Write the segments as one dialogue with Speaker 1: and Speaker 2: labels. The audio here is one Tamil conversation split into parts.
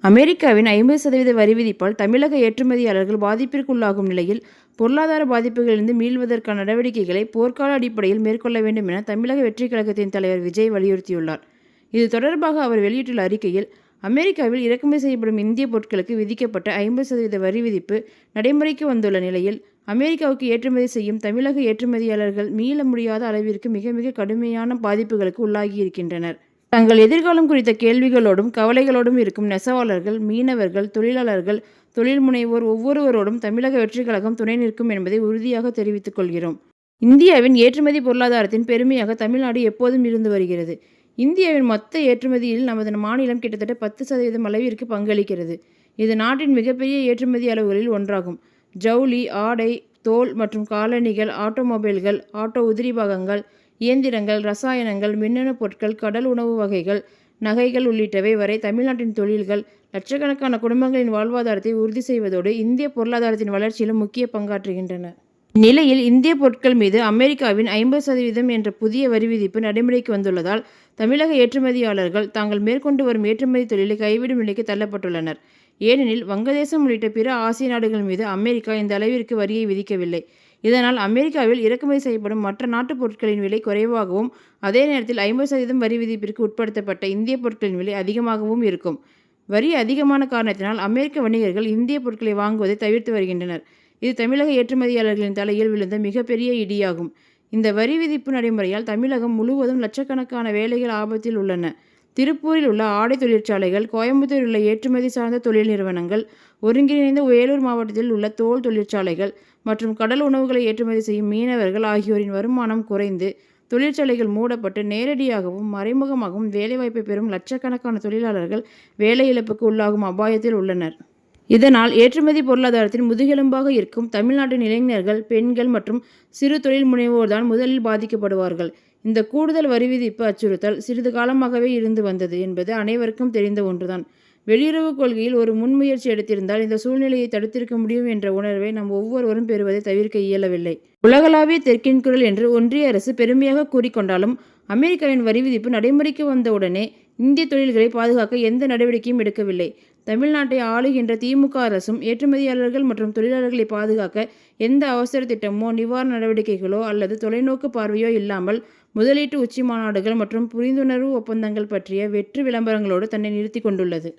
Speaker 1: அமெரிக்காவின் 50% வரி விதிப்பால் தமிழக ஏற்றுமதியாளர்கள் பாதிப்பிற்குள்ளாகும் நிலையில், பொருளாதார பாதிப்புகளிலிருந்து மீள்வதற்கான நடவடிக்கைகளை போர்க்கால அடிப்படையில் மேற்கொள்ள வேண்டும் என தமிழக வெற்றிக் கழகத்தின் தலைவர் விஜய் வலியுறுத்தியுள்ளார். இது தொடர்பாக அவர் வெளியிட்டுள்ள அறிக்கையில், அமெரிக்காவில் இறக்குமதி செய்யப்படும் இந்திய பொருட்களுக்கு விதிக்கப்பட்ட 50% வரி விதிப்பு நடைமுறைக்கு வந்துள்ள நிலையில், அமெரிக்காவுக்கு ஏற்றுமதி செய்யும் தமிழக ஏற்றுமதியாளர்கள் மீள முடியாத அளவிற்கு மிக மிக கடுமையான பாதிப்புகளுக்கு உள்ளாகியிருக்கின்றனர். தங்கள் எதிர்காலம் குறித்த கேள்விகளோடும் கவலைகளோடும் இருக்கும் நெசவாளர்கள், மீனவர்கள், தொழிலாளர்கள், தொழில் முனைவோர் ஒவ்வொருவரோடும் தமிழக வெற்றிக் கழகம் துணை நிற்கும் என்பதை உறுதியாக தெரிவித்துக் கொள்கிறோம். இந்தியாவின் ஏற்றுமதி பொருளாதாரத்தின் பெருமையாக தமிழ்நாடு எப்போதும் இருந்து வருகிறது. இந்தியாவின் மொத்த ஏற்றுமதியில் நமது மாநிலம் கிட்டத்தட்ட 10% அளவிற்கு பங்களிக்கிறது. இது நாட்டின் மிகப்பெரிய ஏற்றுமதி அளவுகளில் ஒன்றாகும். ஜவுளி, ஆடை, தோல் மற்றும் காலணிகள், ஆட்டோமொபைல்கள், ஆட்டோ உதிரி பாகங்கள், இயந்திரங்கள், ரசாயனங்கள், மின்னணு பொருட்கள், கடல் உணவு வகைகள், நகைகள் உள்ளிட்டவை வரை தமிழ்நாட்டின் தொழில்கள் லட்சக்கணக்கான குடும்பங்களின் வாழ்வாதாரத்தை உறுதி செய்வதோடு இந்திய பொருளாதாரத்தின் வளர்ச்சியிலும் முக்கிய பங்காற்றுகின்றன. இந்நிலையில் இந்திய பொருட்கள் மீது அமெரிக்காவின் 50% என்ற புதிய வரி விதிப்பு நடைமுறைக்கு வந்துள்ளதால், தமிழக ஏற்றுமதியாளர்கள் தாங்கள் மேற்கொண்டு வரும் ஏற்றுமதி தொழிலை கைவிடும் நிலைக்கு தள்ளப்பட்டுள்ளனர். ஏனெனில், வங்கதேசம் உள்ளிட்ட பிற ஆசிய நாடுகள் மீது அமெரிக்கா இந்த அளவிற்கு வரியை விதிக்கவில்லை. இதனால் அமெரிக்காவில் இறக்குமதி செய்யப்படும் மற்ற நாட்டு பொருட்களின் விலை குறைவாகவும், அதே நேரத்தில் 50% வரி விதிப்பிற்கு உட்படுத்தப்பட்ட இந்திய பொருட்களின் விலை அதிகமாகவும் இருக்கும். வரி அதிகமான காரணத்தினால் அமெரிக்க வணிகர்கள் இந்திய பொருட்களை வாங்குவதை தவிர்த்து வருகின்றனர். இது தமிழக ஏற்றுமதியாளர்களின் தலையில் விழுந்த மிகப்பெரிய இடியாகும். இந்த வரி விதிப்பு நடைமுறையால் தமிழகம் முழுவதும் லட்சக்கணக்கான வேலைகள் ஆபத்தில் உள்ளன. திருப்பூரில் உள்ள ஆடை தொழிற்சாலைகள், கோயம்புத்தூரில் உள்ள ஏற்றுமதி சார்ந்த தொழில் நிறுவனங்கள், ஒருங்கிணைந்த வேலூர் மாவட்டத்தில் உள்ள தோல் தொழிற்சாலைகள் மற்றும் கடல் உணவுகளை ஏற்றுமதி செய்யும் மீனவர்கள் ஆகியோரின் வருமானம் குறைந்து, தொழிற்சாலைகள் மூடப்பட்டு நேரடியாகவும் மறைமுகமாகவும் வேலைவாய்ப்பை பெறும் லட்சக்கணக்கான தொழிலாளர்கள் வேலை இழப்புக்கு உள்ளாகும் அபாயத்தில் உள்ளனர். இதனால் ஏற்றுமதி பொருளாதாரத்தின் முதுகெலும்பாக இருக்கும் தமிழ்நாட்டின் இளைஞர்கள், பெண்கள் மற்றும் சிறு தொழில் முனைவோர்தான் முதலில் பாதிக்கப்படுவார்கள். இந்த கூடுதல் வரி விதிப்பு அச்சுறுத்தல் சிறிது காலமாகவே இருந்து வந்தது என்பது அனைவருக்கும் தெரிந்த ஒன்றுதான். வெளியுறவு கொள்கையில் ஒரு முன்முயற்சி எடுத்திருந்தால் இந்த சூழ்நிலையை தடுத்திருக்க முடியும் என்ற உணர்வை நாம் ஒவ்வொருவரும் பெறுவதை தவிர்க்க இயலவில்லை. உலகளாவிய தெற்கின் குரல் என்று ஒன்றிய அரசு பெருமையாக கூறிக்கொண்டாலும், அமெரிக்காவின் வரி விதிப்பு நடைமுறைக்கு வந்தவுடனே இந்திய தொழில்களை பாதுகாக்க எந்த நடவடிக்கையும் எடுக்கவில்லை. தமிழ்நாட்டை ஆளுகின்ற திமுக அரசும் ஏற்றுமதியாளர்கள் மற்றும் தொழிலாளர்களை பாதுகாக்க எந்த அவசர திட்டமோ, நிவாரண நடவடிக்கைகளோ அல்லது தொலைநோக்கு பார்வையோ இல்லாமல் முதலீட்டு உச்சி மாநாடுகள் மற்றும் புரிந்துணர்வு ஒப்பந்தங்கள் பற்றிய வெற்று விளம்பரங்களோடு தன்னை நிறுத்தி கொண்டுள்ளது.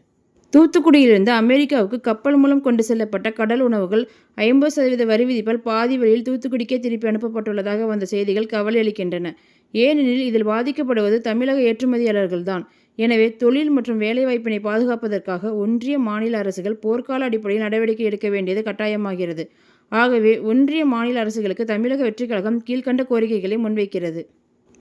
Speaker 1: தூத்துக்குடியிலிருந்து அமெரிக்காவுக்கு கப்பல் மூலம் கொண்டு செல்லப்பட்ட கடல் உணவுகள் 50% வரி விதிப்பால் பாதி வழியில் தூத்துக்குடிக்கே திருப்பி அனுப்பப்பட்டுள்ளதாக வந்த செய்திகள் கவலை அளிக்கின்றன. ஏனெனில், இதில் பாதிக்கப்படுவது தமிழக ஏற்றுமதியாளர்கள்தான். எனவே, தொழில் மற்றும் வேலைவாய்ப்பினை பாதுகாப்பதற்காக ஒன்றிய, மாநில அரசுகள் போர்க்கால அடிப்படையில் நடவடிக்கை எடுக்க வேண்டியது கட்டாயமாகிறது. ஆகவே, ஒன்றிய, மாநில அரசுகளுக்கு தமிழக வெற்றிக் கழகம் கீழ்க்கண்ட கோரிக்கைகளை முன்வைக்கிறது.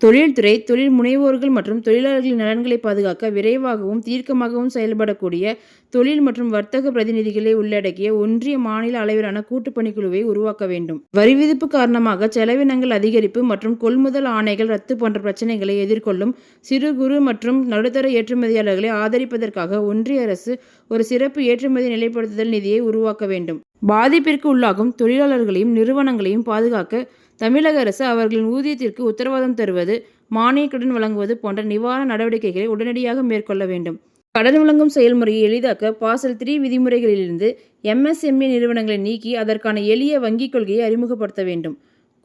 Speaker 1: தொழில்துறை, தொழில் முனைவோர்கள் மற்றும் தொழிலாளர்களின் நலன்களை பாதுகாக்க விரைவாகவும் தீர்க்கமாகவும் செயல்படக்கூடிய தொழில் மற்றும் வர்த்தக பிரதிநிதிகளை உள்ளடக்கிய ஒன்றிய, மாநில அளவிலான கூட்டுப்பணிக்குழுவை உருவாக்க வேண்டும். வரி விதிப்பு காரணமாக செலவினங்கள் அதிகரிப்பு மற்றும் கொள்முதல் ஆணைகள் ரத்து போன்ற பிரச்சனைகளை எதிர்கொள்ளும் சிறு, குறு மற்றும் நடுத்தர ஏற்றுமதியாளர்களை ஆதரிப்பதற்காக ஒன்றிய அரசு ஒரு சிறப்பு ஏற்றுமதி நிலைப்படுத்துதல் நிதியை உருவாக்க வேண்டும். பாதிப்பிற்கு உள்ளாகும் தொழிலாளர்களையும் நிறுவனங்களையும் பாதுகாக்க தமிழக அரசு அவர்களின் ஊதியத்திற்கு உத்தரவாதம் தருவது, மானிய கடன் வழங்குவது போன்ற நிவாரண நடவடிக்கைகளை உடனடியாக மேற்கொள்ள வேண்டும். கடன் வழங்கும் செயல்முறையை எளிதாக்க பாசல் 3 விதிமுறைகளிலிருந்து MSME நிறுவனங்களை நீக்கி அதற்கான எளிய வங்கிக் கொள்கையை அறிமுகப்படுத்த வேண்டும்.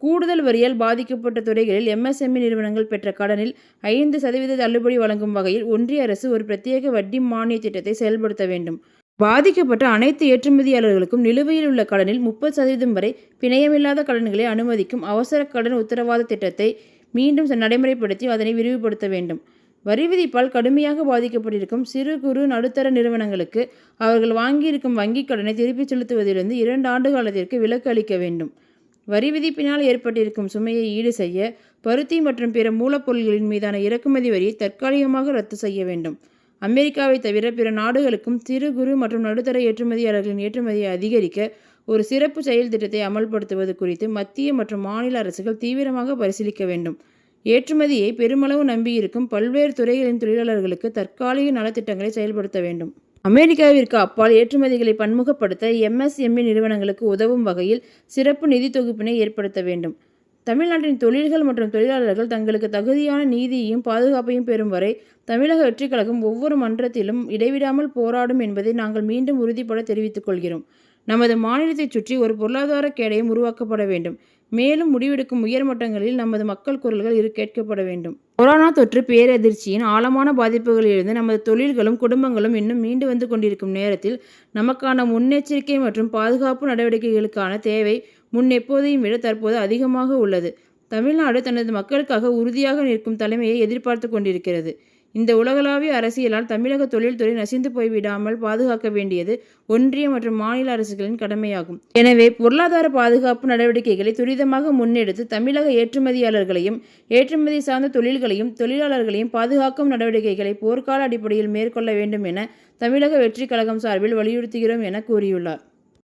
Speaker 1: கூடுதல் வரியால் பாதிக்கப்பட்ட துறைகளில் MSME நிறுவனங்கள் பெற்ற கடனில் 5% தள்ளுபடி வழங்கும் வகையில் ஒன்றிய அரசு ஒரு பிரத்யேக வட்டி மானிய திட்டத்தை செயல்படுத்த வேண்டும். பாதிக்கப்பட்ட அனைத்து ஏற்றுமதியாளர்களுக்கும் நிலுவையில் உள்ள கடனில் 30% வரை பிணையமில்லாத கடன்களை அனுமதிக்கும் அவசர கடன் உத்தரவாத திட்டத்தை மீண்டும் நடைமுறைப்படுத்தி அதனை விரிவுபடுத்த வேண்டும். வரி விதிப்பால் கடுமையாக பாதிக்கப்பட்டிருக்கும் சிறு, குறு, நடுத்தர நிறுவனங்களுக்கு அவர்கள் வாங்கியிருக்கும் வங்கிக் கடனை திருப்பிச் செலுத்துவதிலிருந்து 2 ஆண்டு காலத்திற்கு விலக்கு அளிக்க வேண்டும். வரி விதிப்பினால் ஏற்பட்டிருக்கும் சுமையை ஈடு செய்ய பருத்தி மற்றும் பிற மூலப்பொருட்களின் மீதான இறக்குமதி வரியை தற்காலிகமாக ரத்து செய்ய வேண்டும். அமெரிக்காவை தவிர பிற நாடுகளுக்கும் சிறு, குறு மற்றும் நடுத்தர ஏற்றுமதியாளர்களின் ஏற்றுமதியை அதிகரிக்க ஒரு சிறப்பு செயல் திட்டத்தை அமல்படுத்துவது குறித்து மத்திய மற்றும் மாநில அரசுகள் தீவிரமாக பரிசீலிக்க வேண்டும். ஏற்றுமதியை பெருமளவு நம்பியிருக்கும் பல்வேறு துறைகளின் தொழிலாளர்களுக்கு தற்காலிக நலத்திட்டங்களை செயல்படுத்த வேண்டும். அமெரிக்காவிற்கு அப்பால் ஏற்றுமதிகளை பன்முகப்படுத்த MSME நிறுவனங்களுக்கு உதவும் வகையில் சிறப்பு நிதி தொகுப்பினை ஏற்படுத்த வேண்டும். தமிழ்நாட்டின் தொழில்கள் மற்றும் தொழிலாளர்கள் தங்களுக்கு தகுதியான நீதியையும் பாதுகாப்பையும் பெறும் வரை தமிழக வெற்றிக் கழகம் ஒவ்வொரு மன்றத்திலும் இடைவிடாமல் போராடும் என்பதை நாங்கள் மீண்டும் உறுதிபட தெரிவித்துக் கொள்கிறோம். நமது மாநிலத்தைச் சுற்றி ஒரு பொருளாதார கேடயம் உருவாக்கப்பட வேண்டும். மேலும் முடிவெடுக்கும் உயர்மட்டங்களில் நமது மக்கள் குரல்கள் கேட்கப்பட வேண்டும். கொரோனா தொற்று பேரதிர்ச்சியின் ஆழமான பாதிப்புகளிலிருந்து நமது தொழில்களும் குடும்பங்களும் இன்னும் மீண்டு வந்து கொண்டிருக்கும் நேரத்தில் நமக்கான முன்னெச்சரிக்கை மற்றும் பாதுகாப்பு நடவடிக்கைகளுக்கான தேவை முன்னெப்போதையும் விட தற்போது அதிகமாக உள்ளது. தமிழ்நாடு தனது மக்களுக்காக உறுதியாக நிற்கும் தலைமையை எதிர்பார்த்து கொண்டிருக்கிறது. இந்த உலகளாவிய அரசியலால் தமிழக தொழில்துறை நசிந்து போய்விடாமல் பாதுகாக்க வேண்டியது ஒன்றிய மற்றும் மாநில அரசுகளின் கடமையாகும். எனவே பொருளாதார பாதுகாப்பு நடவடிக்கைகளை துரிதமாக முன்னெடுத்து தமிழக ஏற்றுமதியாளர்களையும் ஏற்றுமதி சார்ந்த தொழில்களையும் தொழிலாளர்களையும் பாதுகாக்கும் நடவடிக்கைகளை போர்க்கால அடிப்படையில் மேற்கொள்ள வேண்டும் என தமிழக வெற்றிக் கழகம் சார்பில் வலியுறுத்துகிறோம் என கூறியுள்ளார்.